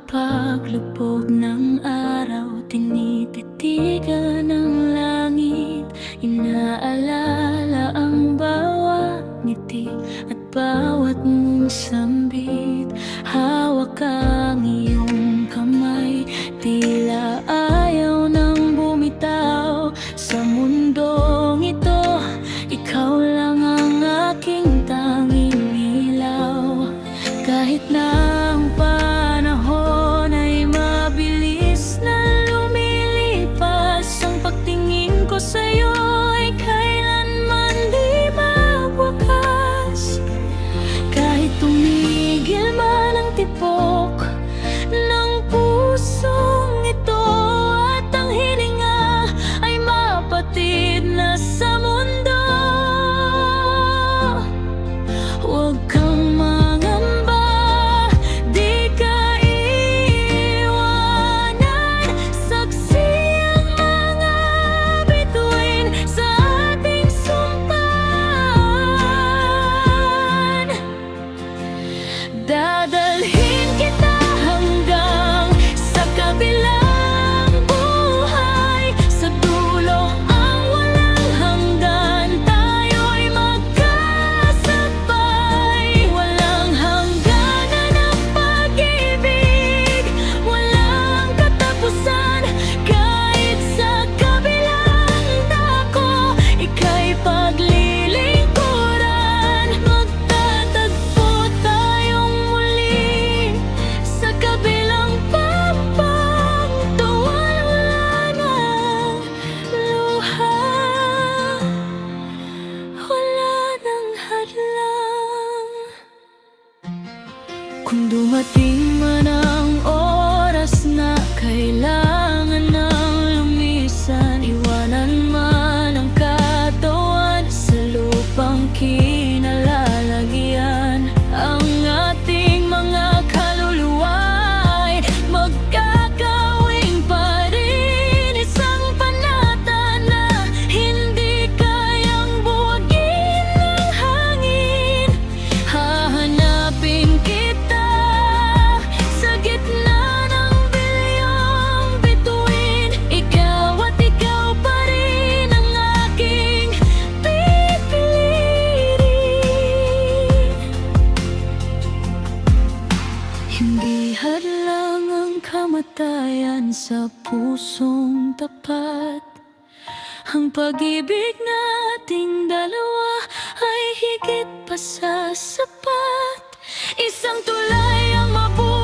paglubog ng araw, tinititigan ng langit. Inaalala ang bawat ngiti at bawat mong sambit. Hawak ang iyong kamay, tila ayaw nang bumitaw. Sa mundong ito, ikaw lang ang aking tanging ilaw. Kahit na ang panahon ay mabilis na lumilipas, ang pagtingin ko sa'yo ay kailanman di magwakas. Kahit tumigil man ang tibok ng pusong ito, at ang hininga ay mapatid na sa mundo. Huwag kang mangamba, di ka iiwanan. Saksi ang mga bituin sa ating sumpaan. Dadalhin kita hanggang sa kabilang buhay, sa dulo ang walang hanggan. Tayo'y magkasabay, walang hangganan ang pag-ibig, walang katapusan. Kahit sa kabilang dako, ika'y paglilingkuran. Magtatagpo tayong muli sa kabilang pampang tuwan. Wala nang luha, wala nang hadlang. Kung dumating man ang oras na kailangan nang lumisan, iwanan man ang katawan sa lupang kinalalagyan, ang ating mga kaluluwa ay magkakawing pa rin. Isang panata na hindi kayang buwagin ng hangin. Hahanapin kita sa gitna ng bilyong bituin. Ikaw at ikaw pa rin ang aking pipiliin. Hindi hadlang ang kamatayan sa pusong tapat. Ang pag-ibig nating dalawa ay higit pa sa sapat. Isang tulay ang mabuhay